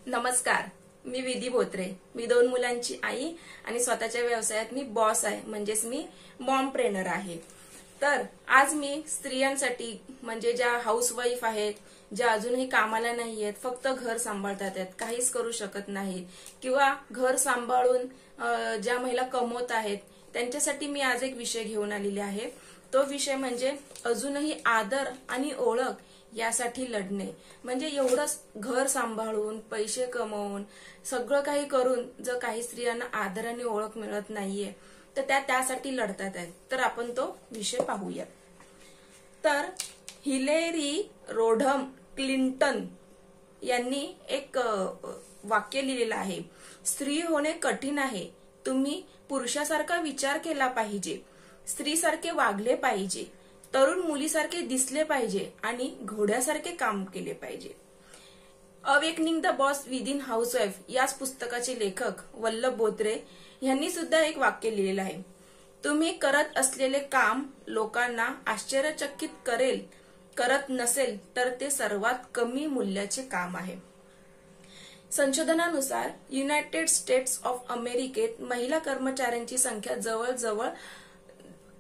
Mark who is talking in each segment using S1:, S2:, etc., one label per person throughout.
S1: नमस्कार, मी विधी बोत्रे। मी 2 मुलांची आई आणि स्वतःच्या व्यवसायात मी बॉस आहे, म्हणजेच मी मॉमप्रेनर आहे। तर आज मी स्त्रियांसाठी म्हणजे ज्या हाऊसवाईफ आहेत, ज्या अजूनही कामाला नाही आहेत, फक्त घर सांभाळतात आहेत, काहीच करू शकत नाही किंवा घर सांभाळून ज्या महिला कमवत आहेत, त्यांच्यासाठी मी आज एक विषय घेऊन आलेली आहे। तो विषय म्हणजे अजूनही आदर आणि ओळख यासाठी लढणे। म्हणजे एवढंच घर सांभाळून पैसे कमवून सगळं काही करून जर काही स्त्रियांना आदर आणि ओळख मिळत नाहीये तर त्या त्यासाठी लढतात आहेत। तर आपण तो विषय पाहूया। तर हिलेरी रोडहम क्लिंटन यांनी एक वाक्य लिहिलेलं आहे, स्त्री होणे कठीण आहे, तुम्ही पुरुषासारखा विचार केला पाहिजे, स्त्रीसारखे वागले पाहिजे, तरुण मुलीसारखे दिसले पाहिजे आणि घोड्यासारखे काम केले पाहिजे। Awakening the boss within housewife याच पुस्तकाचे लेखक वल्लभ बोत्रे यांनी सुद्धा एक वाक्य लिहिलेलं आहे, तुम्ही करत असलेले काम लोकांना आश्चर्यचकित करेल, करत नसेल तर ते सर्वात कमी मूल्याचे काम आहे। संशोधनानुसार युनायटेड स्टेट्स ऑफ अमेरिकेत महिला कर्मचाऱ्यांची संख्या जवळजवळ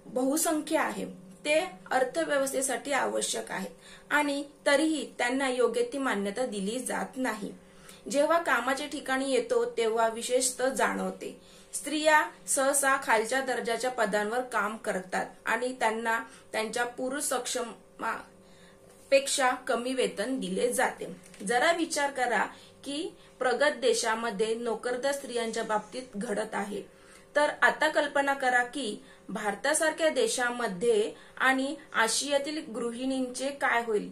S1: बहुसंख्य आहे। ते अर्थव्यवस्थेसाठी आवश्यक आहेत आणि तरीही त्यांना योग्य ती मान्यता दिली जात नाही। जेव्हा कामाच्या ठिकाणी येतो तेव्हा विशेषतः जाणवते, स्त्रिया सहसा खालच्या दर्जाच्या पदांवर काम करतात आणि त्यांना त्यांच्या पुरुष सक्षमापेक्षा कमी वेतन दिले जाते। जरा विचार करा की प्रगत देशामध्ये नोकरदार स्त्रियांच्या बाबतीत घडत आहे, तर आता कल्पना करा की भारतासारख्या देशामध्ये आणि आशियातील गृहिणींचे काय होईल।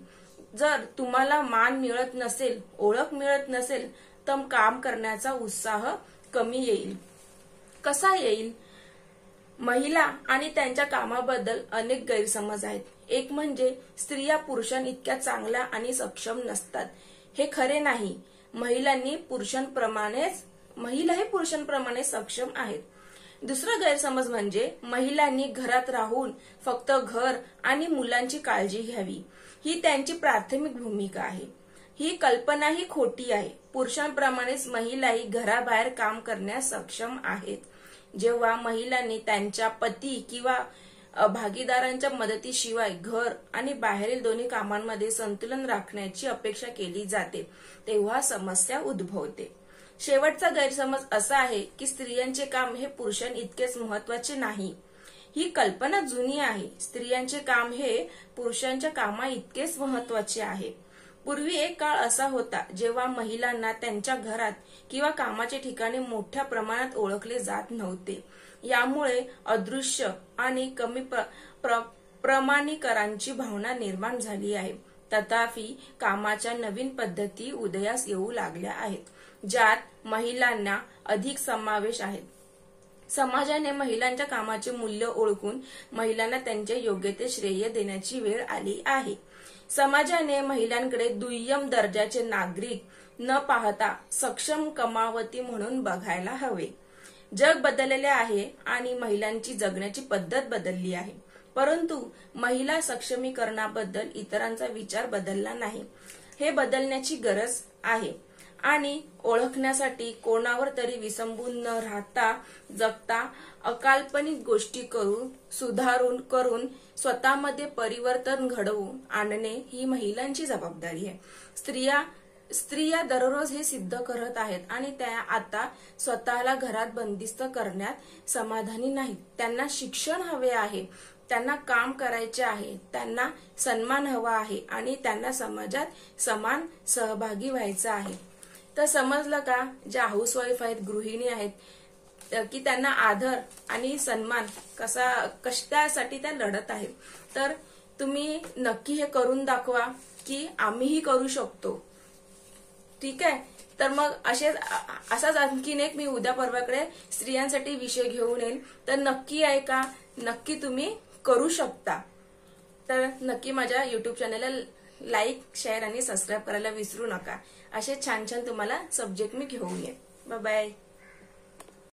S1: जर तुम्हाला मान मिळत नसेल, ओळख मिळत नसेल, तर काम करण्याचा उत्साह कमी येईल। कसा येईल? महिला आणि त्यांच्या कामाबद्दल अनेक गैरसमज आहेत। एक म्हणजे स्त्रिया पुरुषांइतक्या चांगल्या आणि सक्षम नसतात, हे खरे नाही। महिलाही पुरुषांप्रमाणे सक्षम आहेत। दुसरा गैरसमज म्हणजे महिलांनी घरात राहून फक्त घर आणि मुलांची काळजी घ्यावी, ही त्यांची प्राथमिक भूमिका आहे। ही कल्पनाही खोटी आहे। पुरुषांप्रमाणेच महिलाही घराबाहेर काम करण्यास सक्षम आहेत। जेव्हा महिलांनी त्यांच्या पती किंवा भागीदारांच्या मदतीशिवाय घर आणि बाहेरील दोन्ही कामांमध्ये संतुलन राखण्याची अपेक्षा केली जाते तेव्हा समस्या उद्भवते। शेवटचा गैरसमज असा आहे की स्त्रियांचे काम हे पुरुषांइतकेच महत्त्वाचे नाही। ही कल्पना जुनी आहे। स्त्रियांचे काम हे पुरुषांच्या कामाइतकेच महत्त्वाचे आहे। पूर्वी एक काळ असा होता जेव्हा महिलांना त्यांच्या घरात किंवा कामाच्या ठिकाणी मोठ्या प्रमाणात ओळखले जात नव्हते। यामुळे अदृश्य आणि कमी प्रमाणीकरांची भावना निर्माण झाली आहे। तथापि कामाच्या नवीन पद्धती उदयास येऊ लागल्या आहेत, ज्यात महिलांना अधिक समावेश आहे। समाजाने महिलांच्या कामाचे मूल्य ओळखून महिलांना त्यांचे योग्य ते श्रेय देण्याची वेळ आली आहे। समाजाने महिलांकडे दुय्यम दर्जाचे नागरिक न पाहता सक्षम कमावती म्हणून बघायला हवे। जग बदललेले आहे आणि महिलांची जगण्याची पद्धत बदलली आहे, परंतु महिला सक्षमीकरणाबद्दल इतरांचा विचार बदलला नाही। हे बदलण्याची गरज आहे आणि ओळखण्यासाठी कोणावर तरी विसंबून न राहता जगता अकाल्पनिक गोष्टी करून स्वतःमध्ये परिवर्तन घडवून आणणे ही महिलांची जबाबदारी आहे। स्त्रिया दररोज हे सिद्ध करत आहेत आणि त्या आता स्वतःला घरात बंदिस्त करण्यात समाधानी नाहीत। त्यांना शिक्षण हवे आहे, त्यांना काम करायचे आहे, त्यांना सन्मान हवा आहे आणि त्यांना समाजात समान सहभागी व्हायचं आहे। तर समजलं का, ज्या हाऊसवाईफ आहेत, गृहिणी आहेत, की त्यांना आदर आणि सन्मान कशासाठी त्या लढत आहेत। तर तुम्ही नक्की हे करून दाखवा की आम्हीही करू शकतो। ठीक आहे, तर मग असाच आणखीन एक मी उद्या परवाकडे स्त्रियांसाठी विषय घेऊन येईल, तर नक्की ऐका, नक्की तुम्ही करू शकता। तर नक्की माझ्या युट्यूब चॅनलला लाईक, शेअर आणि सबस्क्राईब करायला विसरू नका। असे छान छान तुम्हाला सब्जेक्ट मी घेऊन येईन। Bye bye.